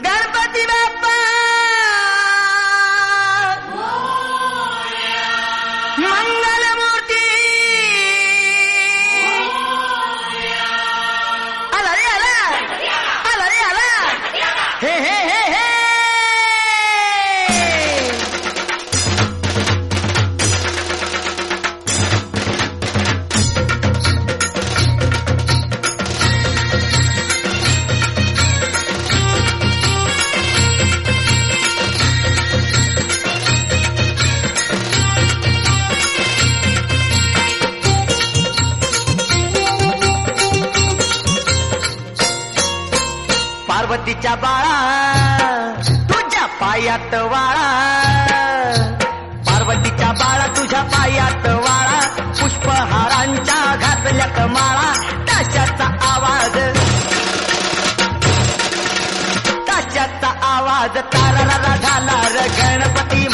गणपती बाप्पा मंगलमूर्ती आला रे आला आला रे आला हे हे हे हे पार्वतीच्या बाळा तुझ्या पायात वाळा पार्वतीच्या बाळा तुझ्या पायात वाळा पुष्पहारांच्या घातल्यात माळा ताशाचा आवाज तारारा झाला र गणपती